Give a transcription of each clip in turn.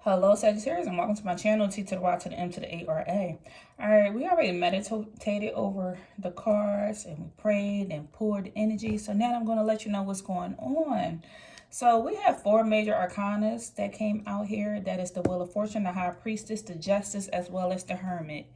Hello, Sagittarius, and welcome to my channel, T to the Y to the M to the A-R-A. All right, we already meditated over the cards, and we prayed and poured energy. So now I'm going to let you know what's going on. So we have four major arcanas that came out here. That is the Wheel of Fortune, the High Priestess, the Justice, as well as the Hermit.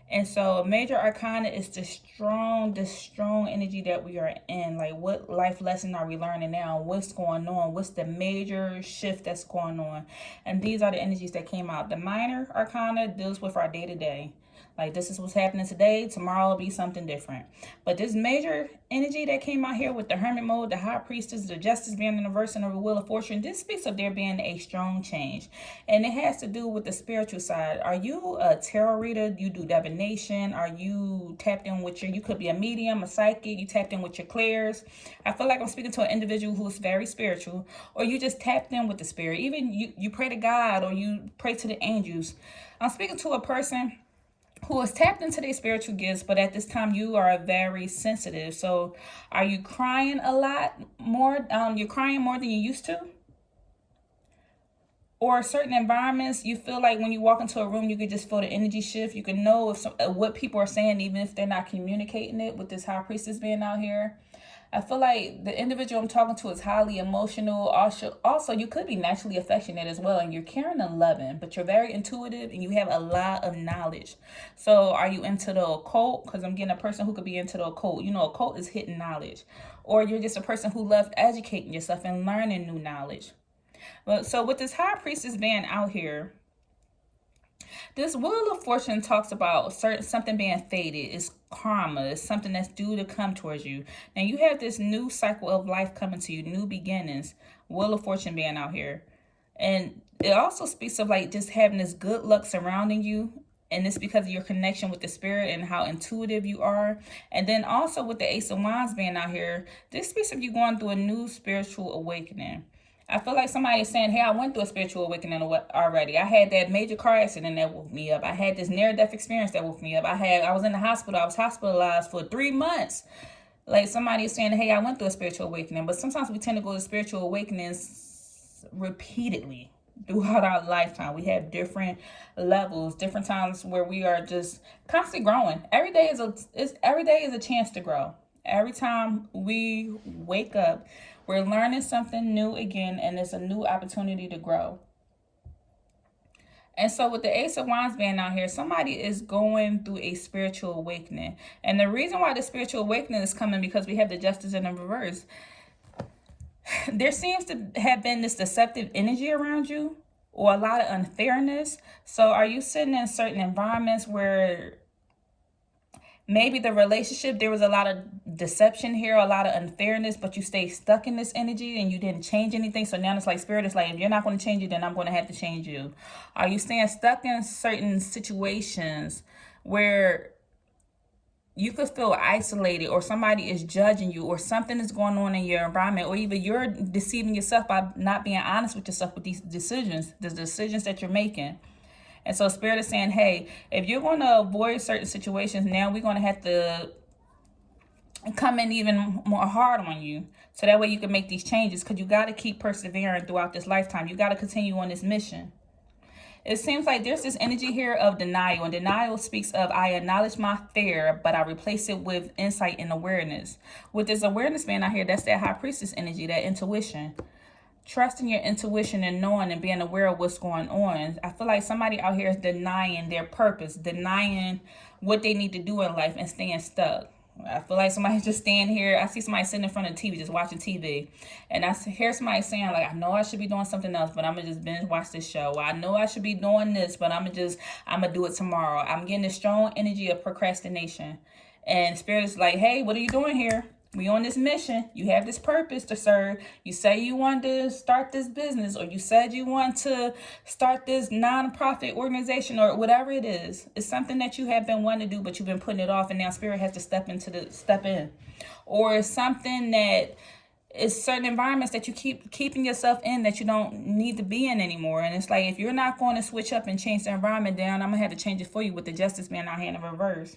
And so a major arcana is the strong energy that we are in. Like, what life lesson are we learning now? What's going on? What's the major shift that's going on? And these are the energies that came out. The minor arcana deals with our day-to-day. Like, this is what's happening today. Tomorrow will be something different. But this major energy that came out here with the Hermit mode, the High Priestess, the Justice being in the reverse, and the Wheel of Fortune, this speaks of there being a strong change. And it has to do with the spiritual side. Are you a tarot reader? You do divination? Are you tapped in with you could be a medium, a psychic, you tapped in with your clairs? I feel like I'm speaking to an individual who's very spiritual, or you just tapped in with the spirit. Even you pray to God, or you pray to the angels. I'm speaking to a person who is tapped into their spiritual gifts, but at this time you are very sensitive. So are you crying a lot more? You're crying more than you used to? Or certain environments, you feel like when you walk into a room, you can just feel the energy shift. You can know if what people are saying, even if they're not communicating it, with this High Priestess being out here. I feel like the individual I'm talking to is highly emotional. Also, you could be naturally affectionate as well, and you're caring and loving, but you're very intuitive and you have a lot of knowledge. So are you into the occult? Because I'm getting a person who could be into the occult. You know, occult is hidden knowledge. Or you're just a person who loves educating yourself and learning new knowledge. Well, so with this High Priestess being out here, this Wheel of Fortune talks about something being fated. It's karma. It's something that's due to come towards you. Now you have this new cycle of life coming to you, new beginnings. Wheel of Fortune being out here. And it also speaks of like just having this good luck surrounding you. And it's because of your connection with the spirit and how intuitive you are. And then also with the Ace of Wands being out here, this speaks of you going through a new spiritual awakening. I feel like somebody is saying, hey, I went through a spiritual awakening already. I had that major car accident that woke me up. I had this near-death experience that woke me up. I was in the hospital. I was hospitalized for 3 months. Like, somebody is saying, hey, I went through a spiritual awakening. But sometimes we tend to go to spiritual awakenings repeatedly throughout our lifetime. We have different levels, different times where we are just constantly growing. Every day is a chance to grow. Every time we wake up, we're learning something new again, and it's a new opportunity to grow. And so with the Ace of Wands being out here, somebody is going through a spiritual awakening. And the reason why the spiritual awakening is coming, because we have the Justice in the reverse. There seems to have been this deceptive energy around you, or a lot of unfairness. So are you sitting in certain environments where maybe the relationship, there was a lot of deception here, a lot of unfairness, but you stay stuck in this energy and you didn't change anything? So now it's like spirit is like, if you're not going to change it, then I'm going to have to change you. Are you staying stuck in certain situations where you could feel isolated, or somebody is judging you, or something is going on in your environment, or even you're deceiving yourself by not being honest with yourself with these decisions, the decisions that you're making? And so spirit is saying, hey, if you're going to avoid certain situations, now we're going to have to come in even more hard on you. So that way you can make these changes, because you got to keep persevering throughout this lifetime. You got to continue on this mission. It seems like there's this energy here of denial. And denial speaks of, I acknowledge my fear, but I replace it with insight and awareness. With this awareness being out here, that's that High Priestess energy, that intuition. Trusting your intuition and knowing and being aware of what's going on. I feel like somebody out here is denying their purpose, denying what they need to do in life, and staying stuck. I feel like somebody's just standing here. I see somebody sitting in front of the TV just watching TV. And I hear somebody saying, like, I know I should be doing something else, but I'm going to just binge watch this show. I know I should be doing this, but I'm going to do it tomorrow. I'm getting this strong energy of procrastination. And Spirit is like, hey, what are you doing here? We on this mission. You have this purpose to serve. You say you want to start this business, or you said you want to start this nonprofit organization, or whatever it is. It's something that you have been wanting to do, but you've been putting it off, and now spirit has to step in. Or it's something that is certain environments that you keep keeping yourself in that you don't need to be in anymore. And it's like, if you're not going to switch up and change the environment down, I'm gonna have to change it for you, with the Justice being out here in the reverse.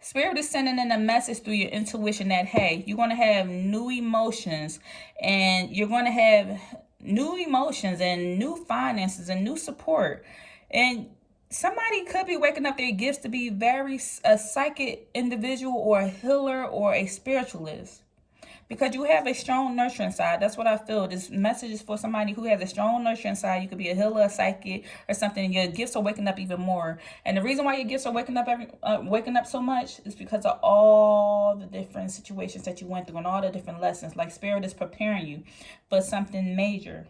Spirit is sending in a message through your intuition that, hey, you're going to have new emotions, and you're going to have new emotions and new finances and new support. And somebody could be waking up their gifts to be a psychic individual or a healer or a spiritualist. Because you have a strong nurturing side. That's what I feel. This message is for somebody who has a strong nurturing side. You could be a healer, a psychic, or something. And your gifts are waking up even more. And the reason why your gifts are waking up so much is because of all the different situations that you went through and all the different lessons. Like Spirit is preparing you for something major.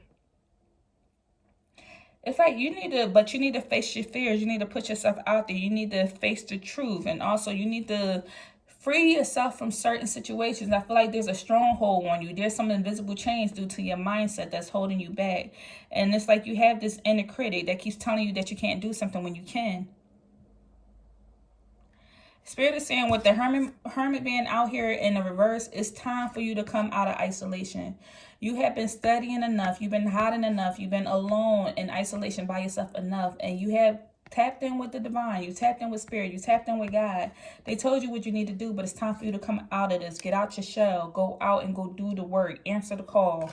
It's like you need to face your fears. You need to put yourself out there. You need to face the truth. And also you need to free yourself from certain situations. I feel like there's a stronghold on you. There's some invisible chains due to your mindset that's holding you back. And it's like you have this inner critic that keeps telling you that you can't do something when you can. Spirit is saying with the hermit being out here in the reverse, it's time for you to come out of isolation. You have been studying enough. You've been hiding enough. You've been alone in isolation by yourself enough. And you have tapped in with the divine. You tapped in with Spirit. You tapped in with God. They told you what you need to do, but it's time for you to come out of this. Get out your shell. Go out and go do the work. Answer the call.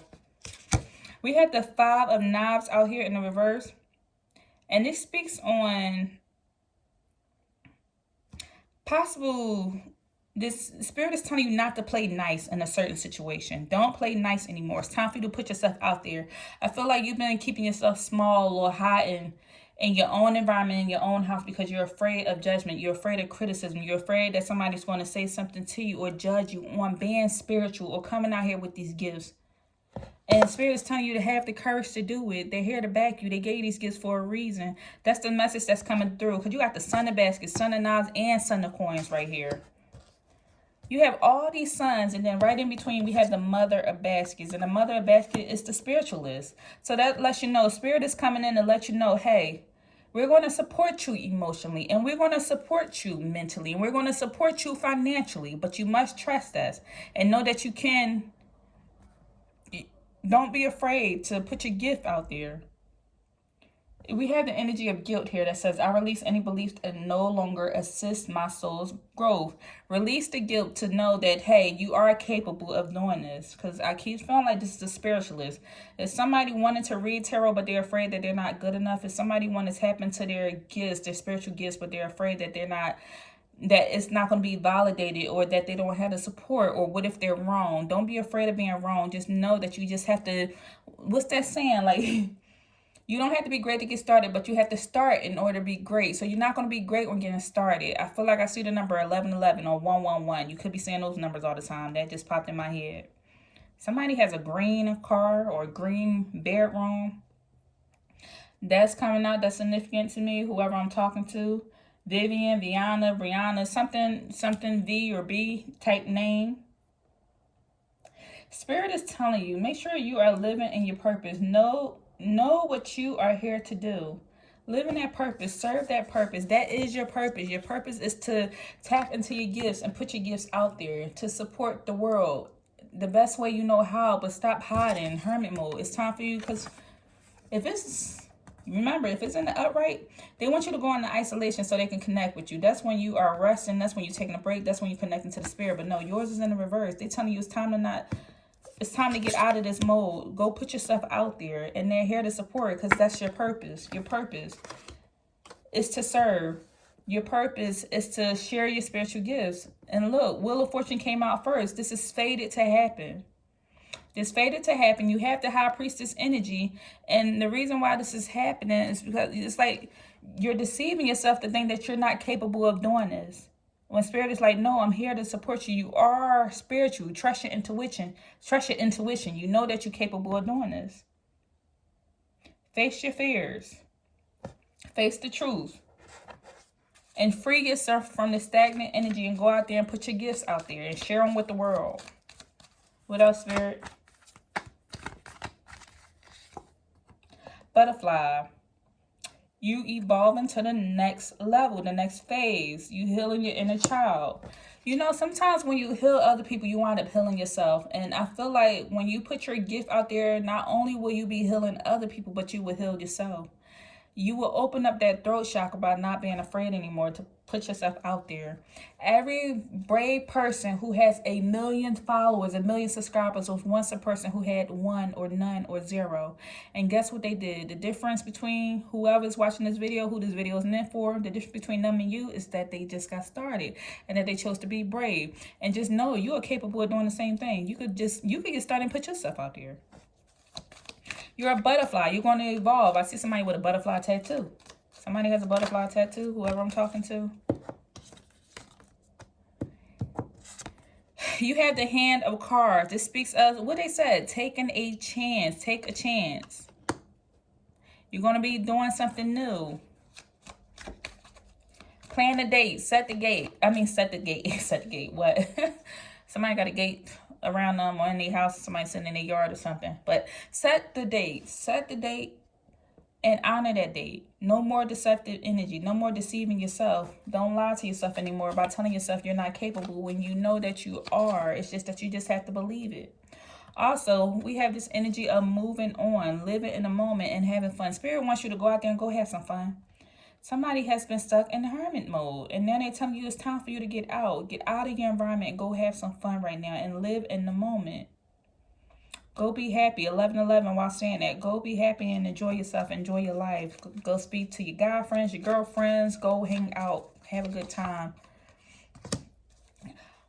We have the 5 of Knives out here in the reverse. And this speaks on this Spirit is telling you not to play nice in a certain situation. Don't play nice anymore. It's time for you to put yourself out there. I feel like you've been keeping yourself small or hiding in your own environment, in your own house, because you're afraid of judgment. You're afraid of criticism. You're afraid that somebody's going to say something to you or judge you on being spiritual or coming out here with these gifts. And Spirit is telling you to have the courage to do it. They're here to back you. They gave you these gifts for a reason. That's the message that's coming through. Because you got the Son of Baskets, Son of Knives, and Son of Coins right here. You have all these sons, and then right in between, we have the Mother of Baskets. And the Mother of Baskets is the spiritualist. So that lets you know, Spirit is coming in to let you know, hey, we're going to support you emotionally, and we're going to support you mentally, and we're going to support you financially. But you must trust us and know that you can. Don't be afraid to put your gift out there. We have the energy of guilt here that says, I release any beliefs that no longer assist my soul's growth. Release the guilt to know that, hey, you are capable of doing this. Because I keep feeling like this is a spiritualist. If somebody wanted to read tarot, but they're afraid that they're not good enough. If somebody wanted to tap into their gifts, their spiritual gifts, but they're afraid that that it's not going to be validated, or that they don't have the support, or what if they're wrong? Don't be afraid of being wrong. Just know that you just have to, what's that saying? Like, you don't have to be great to get started, but you have to start in order to be great. So you're not going to be great when getting started. I feel like I see the number 1111 or 111. You could be saying those numbers all the time. That just popped in my head. Somebody has a green car or a green bedroom. That's coming out. That's significant to me, whoever I'm talking to. Vivian, Viana, Brianna, something V or B type name. Spirit is telling you, make sure you are living in your purpose. Know what you are here to do. Live in that purpose. Serve that purpose. That is your purpose. Your purpose is to tap into your gifts and put your gifts out there to support the world the best way you know how, but stop hiding. Hermit mode. It's time for you, because remember, if it's in the upright, they want you to go into isolation so they can connect with you. That's when you are resting. That's when you're taking a break. That's when you're connecting to the Spirit. But no, yours is in the reverse. They're telling you it's time to get out of this mode. Go put yourself out there. And they're here to support, because that's your purpose. Your purpose is to serve. Your purpose is to share your spiritual gifts. And look, Wheel of Fortune came out first. This is fated to happen. This fated to happen. You have the High Priestess energy. And the reason why this is happening is because it's like you're deceiving yourself to think that you're not capable of doing this. When Spirit is like, no, I'm here to support you. You are spiritual. Trust your intuition. Trust your intuition. You know that you're capable of doing this. Face your fears. Face the truth. And free yourself from the stagnant energy and go out there and put your gifts out there and share them with the world. What else, Spirit? Butterfly. You evolve into the next level, the next phase. You healing your inner child. You know, sometimes when you heal other people, you wind up healing yourself. And I feel like when you put your gift out there, not only will you be healing other people, but you will heal yourself. You will open up that throat chakra by not being afraid anymore to Put yourself out there. Every brave person who has 1 million followers, 1 million subscribers, was once a person who had 1 or none or 0. And guess what they did? The difference between whoever's watching this video, who this video is meant for, the difference between them and you is that they just got started and that they chose to be brave. And just know you are capable of doing the same thing. You could get started and put yourself out there. You're a butterfly. You're going to evolve. I see somebody with a butterfly tattoo. Somebody has a butterfly tattoo, whoever I'm talking to. You have the hand of cards. This speaks of what they said, taking a chance. Take a chance. You're going to be doing something new. Plan a date. Set the gate. Set the gate. Set the gate. What? Somebody got a gate around them or in their house. Somebody sitting in their yard or something. But set the date. Set the date. And honor that date. No more deceptive energy. No more deceiving yourself. Don't lie to yourself anymore by telling yourself you're not capable when you know that you are. It's just that you just have to believe it. Also, we have this energy of moving on, living in the moment and having fun. Spirit wants you to go out there and go have some fun. Somebody has been stuck in hermit mode. And now they're telling you it's time for you to get out. Get out of your environment and go have some fun right now and live in the moment. Go be happy. 11/11 while saying that. Go be happy and enjoy yourself. Enjoy your life. Go speak to your guy friends, your girlfriends. Go hang out. Have a good time.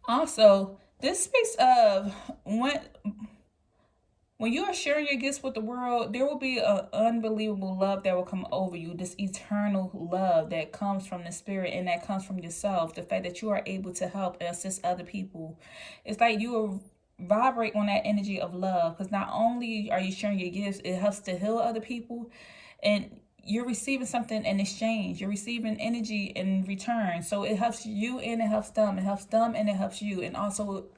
Also, this speaks of when you are sharing your gifts with the world, there will be an unbelievable love that will come over you. This eternal love that comes from the spirit and that comes from yourself. The fact that you are able to help and assist other people. It's like you are vibrate on that energy of love, because not only are you sharing your gifts, it helps to heal other people, and you're receiving something in exchange. You're receiving energy in return. So it helps you and it helps them. It helps them and it helps you. And also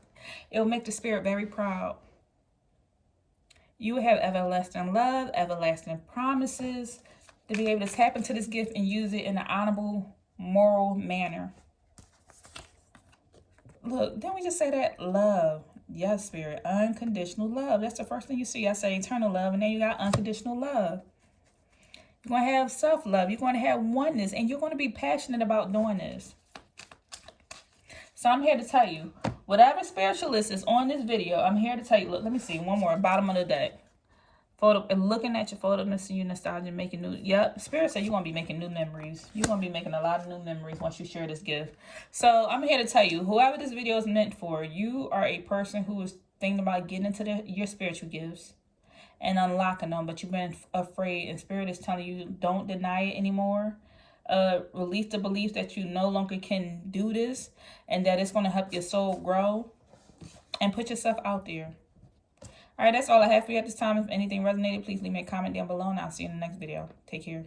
it will make the spirit very proud. You will have everlasting love, everlasting promises, to be able to tap into this gift and use it in an honorable, moral manner. Look, didn't we just say that? Love. Yes, spirit. Unconditional love. That's the first thing you see. I say eternal love, and then you got unconditional love. You're going to have self-love. You're going to have oneness, and you're going to be passionate about doing this. So I'm here to tell you, whatever spiritualist is on this video, I'm here to tell you. Look, let me see. One more. Bottom of the deck. Photo, and looking at your photo, missing you nostalgia, making new. Yep, spirit said you're going to be making new memories. You're going to be making a lot of new memories once you share this gift. So I'm here to tell you, whoever this video is meant for, you are a person who is thinking about getting into your spiritual gifts and unlocking them, but you've been afraid, and spirit is telling you, don't deny it anymore. Release the belief that you no longer can do this and that it's going to help your soul grow, and put yourself out there. All right, that's all I have for you at this time. If anything resonated, please leave me a comment down below, and I'll see you in the next video. Take care.